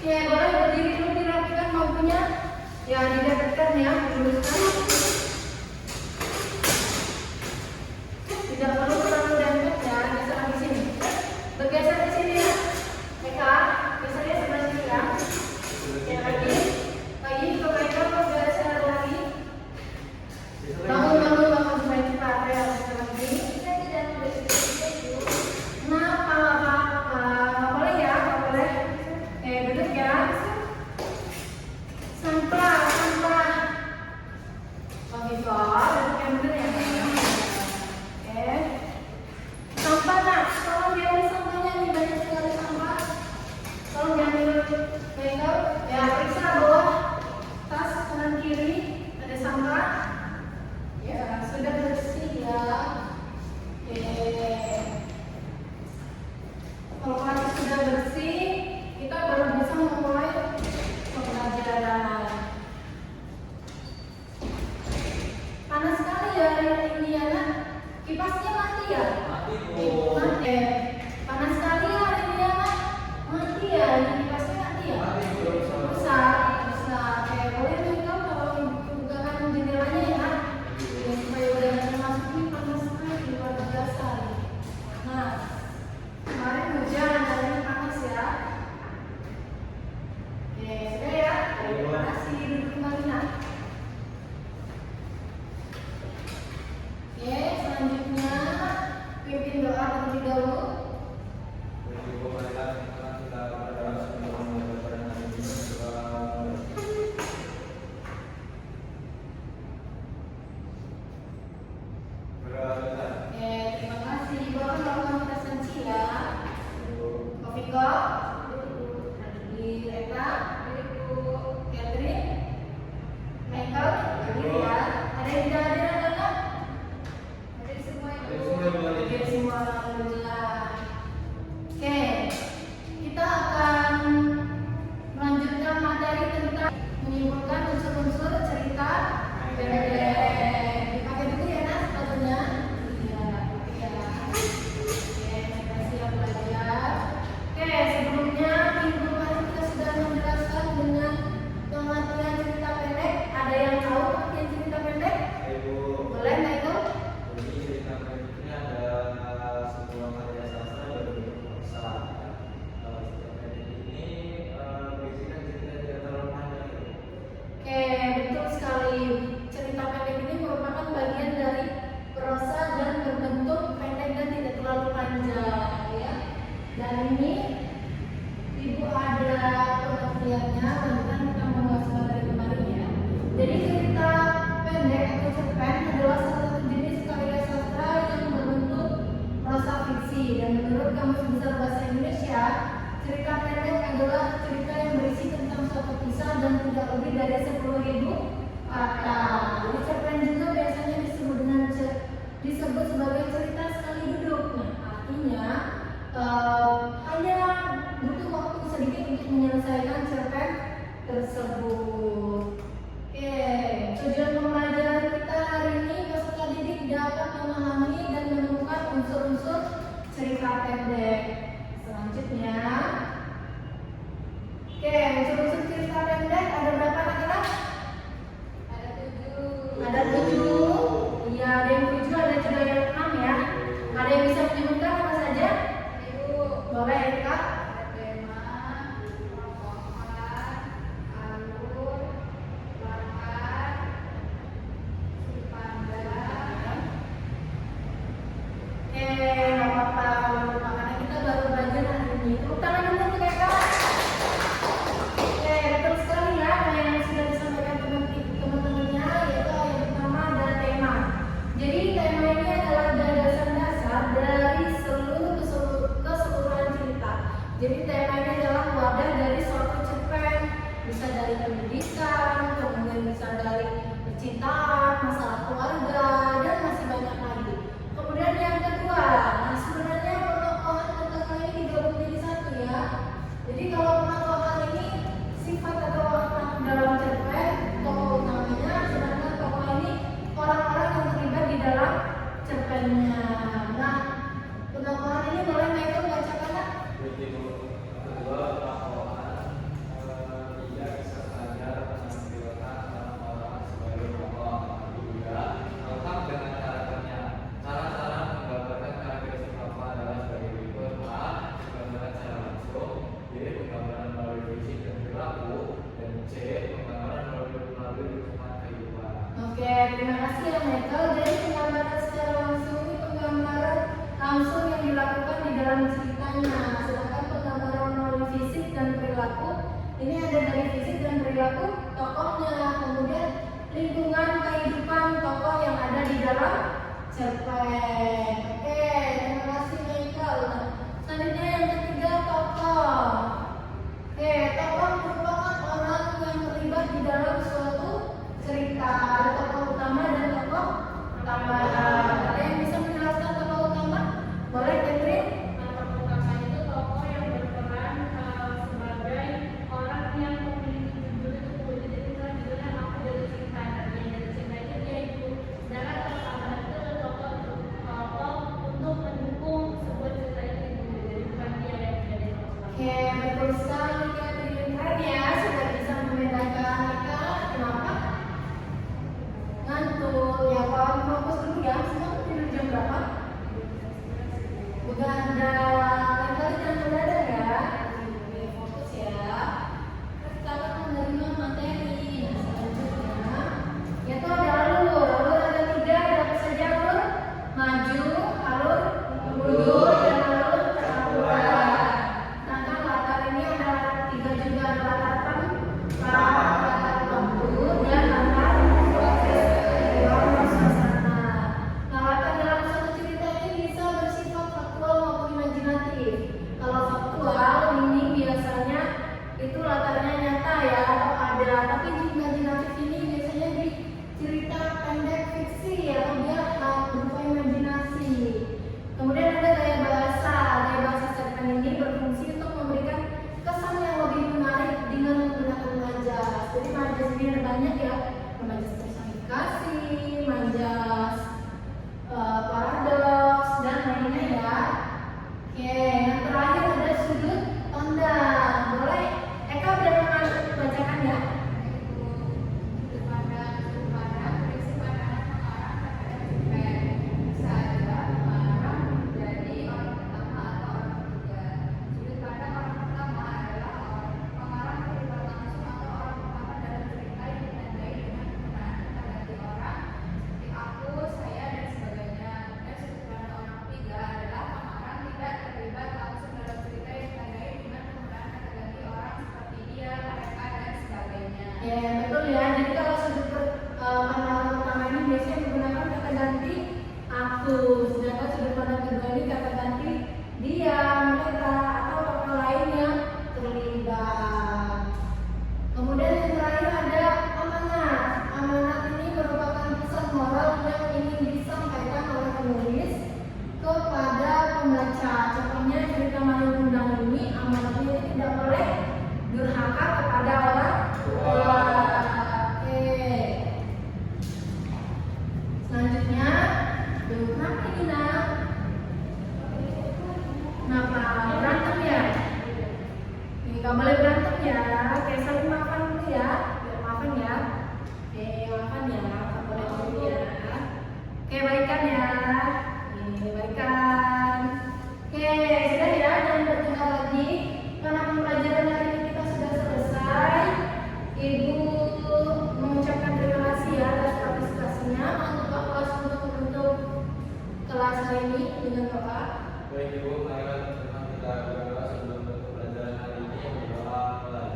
Ya, boleh berdiri dulu, dirapikan bangkunya. Ya, didekatkan ya, diluruskan. Tidak perlu terlalu dempet ya, geser di sini. Bergeser di sini ya. Eka, gesernya sebelah sini ya. Ya, lagi ke mereka bergeser lagi. Bangun supaya cepat ya, geser lagi. Nah, boleh ya, boleh. Duduk ya. Sampah. Oke, duduk yang benar ya. Oke. Sampah nak, tolong diambil sampahnya nih, banyak sekali sampah. Tolong diambil bengkel. Ya, periksa bawah tas kanan kiri ada sampah. Ya, sudah bersih ya. Oke. Kalau masih sudah bersih, kita baru bisa memulai pembelajaran. Panas sekali ya hari ini ya nak. Kipasnya mati ya? Mati Bu. Mati. Panas sekali ya hari ini ya nak. Mati ya, ini kipasnya mati ya? Mati Bu. Bisa. Oke, boleh nih kalau bukakan jendelanya ya nak. Ya, supaya udaranya masuk ini panas sekali, luar biasa. Nah, kemarin hujan, hari ini panas ya. Oke, sudah ya. Terima kasih. Duduk kembali nak. Oke, selanjutnya pimpin doa terlebih dahulu. Oke, terima kasih. Bapak melakukan kita sensi ya. Kofiko, di Reka, Catherine, Michael, hadir ya. Ada yang tidak hadir adalah? Hadir semua Ibu. Hadir semua, alhamdulillah. Oke, kita akan melanjutkan materi tentang menyimpulkan unsur-unsur cerita pendek. Dipakai dulu ya nak sepatunya. Iya, pakai ya. Oke, kita siap belajar. Oke, sebelumnya minggu kemarin kita sudah menjelaskan dengan pengertian cerita pendek. Ada yang tahu pengertian cerita pendek? Boleh nggak itu? Jadi cerita pendek ini ada sebuah karya sastra yang berprosa. Cerita pendek ini berisikan cerita yang tidak terlalu panjang. Oke, betul sekali. Cerita pendek ini merupakan bagian dari prosa dan berbentuk pendek dan tidak terlalu panjang ya. Dan ini Ibu ada pengertiannya, lanjutan kita membahas materi kemarin ya. Jadi cerita pendek atau cerpen adalah salah satu jenis karya sastra yang berbentuk prosa fiksi. Dan menurut Kamus Besar Bahasa Indonesia, cerita pendek adalah cerita yang berisi tentang suatu kisah dan tidak lebih dari 10.000 kata. Jadi cerpen juga biasanya disebut sebagai cerita sekali duduk. Nah, artinya hanya butuh waktu sedikit untuk menyelesaikan cerpen tersebut. Oke, tujuan pembelajaran kita hari ini peserta didik dapat memahami dan menemukan unsur-unsur cerita pendek. Selanjutnya, oke, unsur-unsur cerita pendek ada berapa anak-anak? Ada 7. Ada 7. Iya, ada yang 7, ada juga yang 6 ya. Ada yang bisa menyebutkan apa saja? Boleh ya Kak? Ada tema, rokokan, alur, bakat, sudut pandang. Oke, nggak apa-apa kalau lupa karena kita baru belajar hari ini. Tepuk tangan dulu untuk Kak. Oke, betul sekali ya apa yang sudah disampaikan teman-temannya, yaitu yang pertama adalah tema. Jadi tema ini adalah gagasan dasar dari seluruh keseluruhan cerita. Jadi tema ini adalah wadah dari suatu cerpen, bisa dari pendidikan, kemudian bisa dari percintaan, masalah keluarga, dan masih banyak lagi. Kemudian yang kedua, nah sebenarnya penokohan tentang ini digabung jadi satu ya. Jadi kalau penokohan ini sifat atau watak dalam cerpen, tokoh utamanya, sedangkan tokoh ini orang-orang yang terlibat di dalam cerpennya. Nah, penokohan ini boleh Michael bacakan? Kedua, betul sekali Catherine. Keren ya, sudah bisa membedakan Eka. Kenapa? Ngantuk. Ya, kalau fokus dulu ya. Sekarang tidur jam berapa? Begadang. Lain kali jangan begadang ya. Oke, fokus ya. Kita akan menerima materi. Nah, selanjutnya yaitu ada alur. Alur ada 3, ada apa saja alur? Maju, alur mundur, dan alur terangkulan. Sedangkan latar ini ada 3 juga, ada latar tempat, latar waktu, dan latar suasana. Nah, latar dalam suatu cerita ini bisa bersifat faktual maupun imajinatif. Kalau faktual ini biasanya itu latarnya nyata ya atau ada, tapi di imajinatif ini biasanya di cerita pendek fiksi atau dia berupa imajinasi. Kemudian ada gaya bahasa. Gaya bahasa cerpen ini berfungsi untuk memberikan kesan yang lebih menarik dengan menggunakan majas. Jadi majas ini ada banyak ya, majas personifikasi, majas paradoks, dan lainnya ya. Oke, yang terakhir ada sudut pandang. Boleh Eka berkenan bacakan ya. Sudut pandang berisi pandangan pengarang terhadap cerpen. Bisa aja pengarang menjadi orang pertama atau orang ketiga. Sudut pandang orang pertama adalah pengarang terlibat langsung atau orang pertama dalam cerita yang ditandai dengan penggunaan kata ganti orang seperti aku, saya, dan sebagainya. Dan sudut pandang orang ketiga adalah pengarang tidak terlibat langsung dalam cerita yang ditandai dengan penggunaan kata ganti orang seperti dia, mereka, dan sebagainya. Ya, betul ya. Jadi kalau sudut pandang pertama ini biasanya menggunakan kata ganti aku, sedangkan sudut pandang kedua ini kata ganti dia, mereka, atau tokoh lain yang terlibat. Kemudian yang terakhir ada amanat. Amanat ini merupakan pesan moral yang ingin disampaikan oleh penulis kepada pembaca. Contohnya cerita Malin Kundang ini amanatnya itu tidak boleh durhaka kepada orang tua. Oke. Selanjutnya, kenapa ini nak? Kenapa berantem ya? Nih, gak boleh berantem ya. Oke, saling maafan dulu ya. Biar maafan ya. Oke, maafan ya. Gak boleh curi ya. Oke, baikan ya. Ini baikan. Oke, sudah ya. Jangan bertengkar lagi. Karena pembelajaran hari ini kita sudah selesai. Ibu mengucapkan terima kasih ya atas partisipasinya. Untuk kelas untuk kelas hari ini dengan Bapak. Baik Ibu, marilah kita berdoa sebelum pembelajaran hari ini. Berdoa mulai.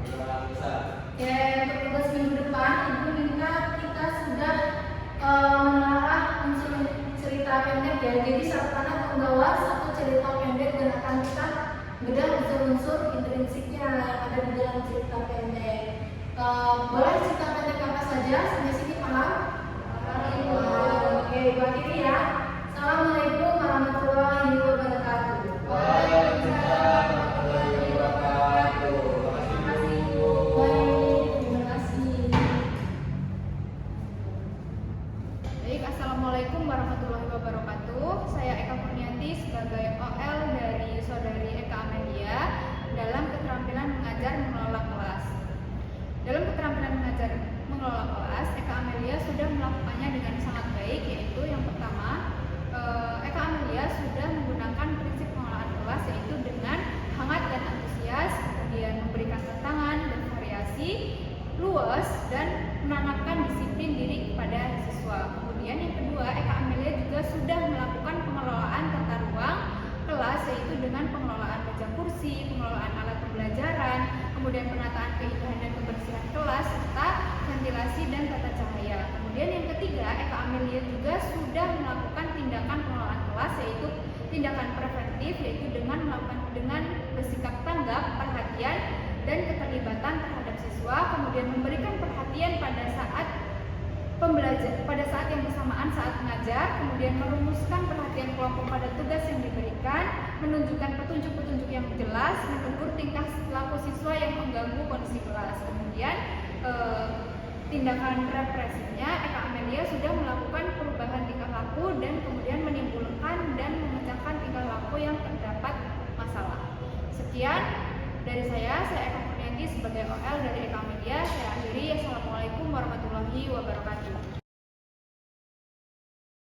Berdoa besar. Oke, untuk tugas minggu depan, Ibu minta kita sudah menelaah unsur cerita pendek ya. Jadi saat anak membawa satu cerita pendek dan akan kita bedah unsur-unsur intrinsiknya yang ada di dalam cerita pendek. Boleh cerita pendek apa saja? Sampai sini paham? Oke, Ibu akhiri ya. Assalamualaikum warahmatullahi wabarakatuh. Waalaikumsalam warahmatullahi wabarakatuh. Terima kasih Ibu. Baik, terima kasih. Baik, Assalamualaikum warahmatullahi wabarakatuh. Saya Eka Kurnianti sebagai OL dari Saudari Eka Amelia dalam keterampilan mengajar mengelola kelas. Dalam keterampilan mengajar mengelola kelas, Eka Amelia sudah melakukannya dengan sangat baik, yaitu yang pertama, Eka Amelia sudah menggunakan prinsip pengelolaan kelas yaitu dengan hangat dan antusias, kemudian memberikan tantangan dan variasi luas dan menanamkan disiplin diri kepada siswa. Kemudian yang kedua, Eka Amelia juga sudah melakukan pengelolaan tata ruang kelas yaitu dengan pengelolaan meja kursi, pengelolaan alat pembelajaran, kemudian penataan keindahan dan kebersihan kelas serta ventilasi dan tata cahaya. Kemudian yang ketiga, Eka Amelia juga sudah melakukan tindakan pengelolaan kelas yaitu tindakan preventif yaitu dengan bersikap tanggap, perhatian dan keterlibatan terhadap siswa, kemudian memberikan perhatian pada saat yang bersamaan saat mengajar, kemudian merumuskan perhatian kelompok pada tugas yang diberikan, menunjukkan petunjuk-petunjuk yang jelas, menegur tingkah laku siswa yang mengganggu kondisi kelas. Kemudian tindakan represinya, Eka Amelia sudah melakukan perubahan tingkah laku dan kemudian menimbulkan dan memecahkan tingkah laku yang Dari saya Eka Kurnianti sebagai OL dari Eka Media. Saya akhiri. Assalamualaikum warahmatullahi wabarakatuh.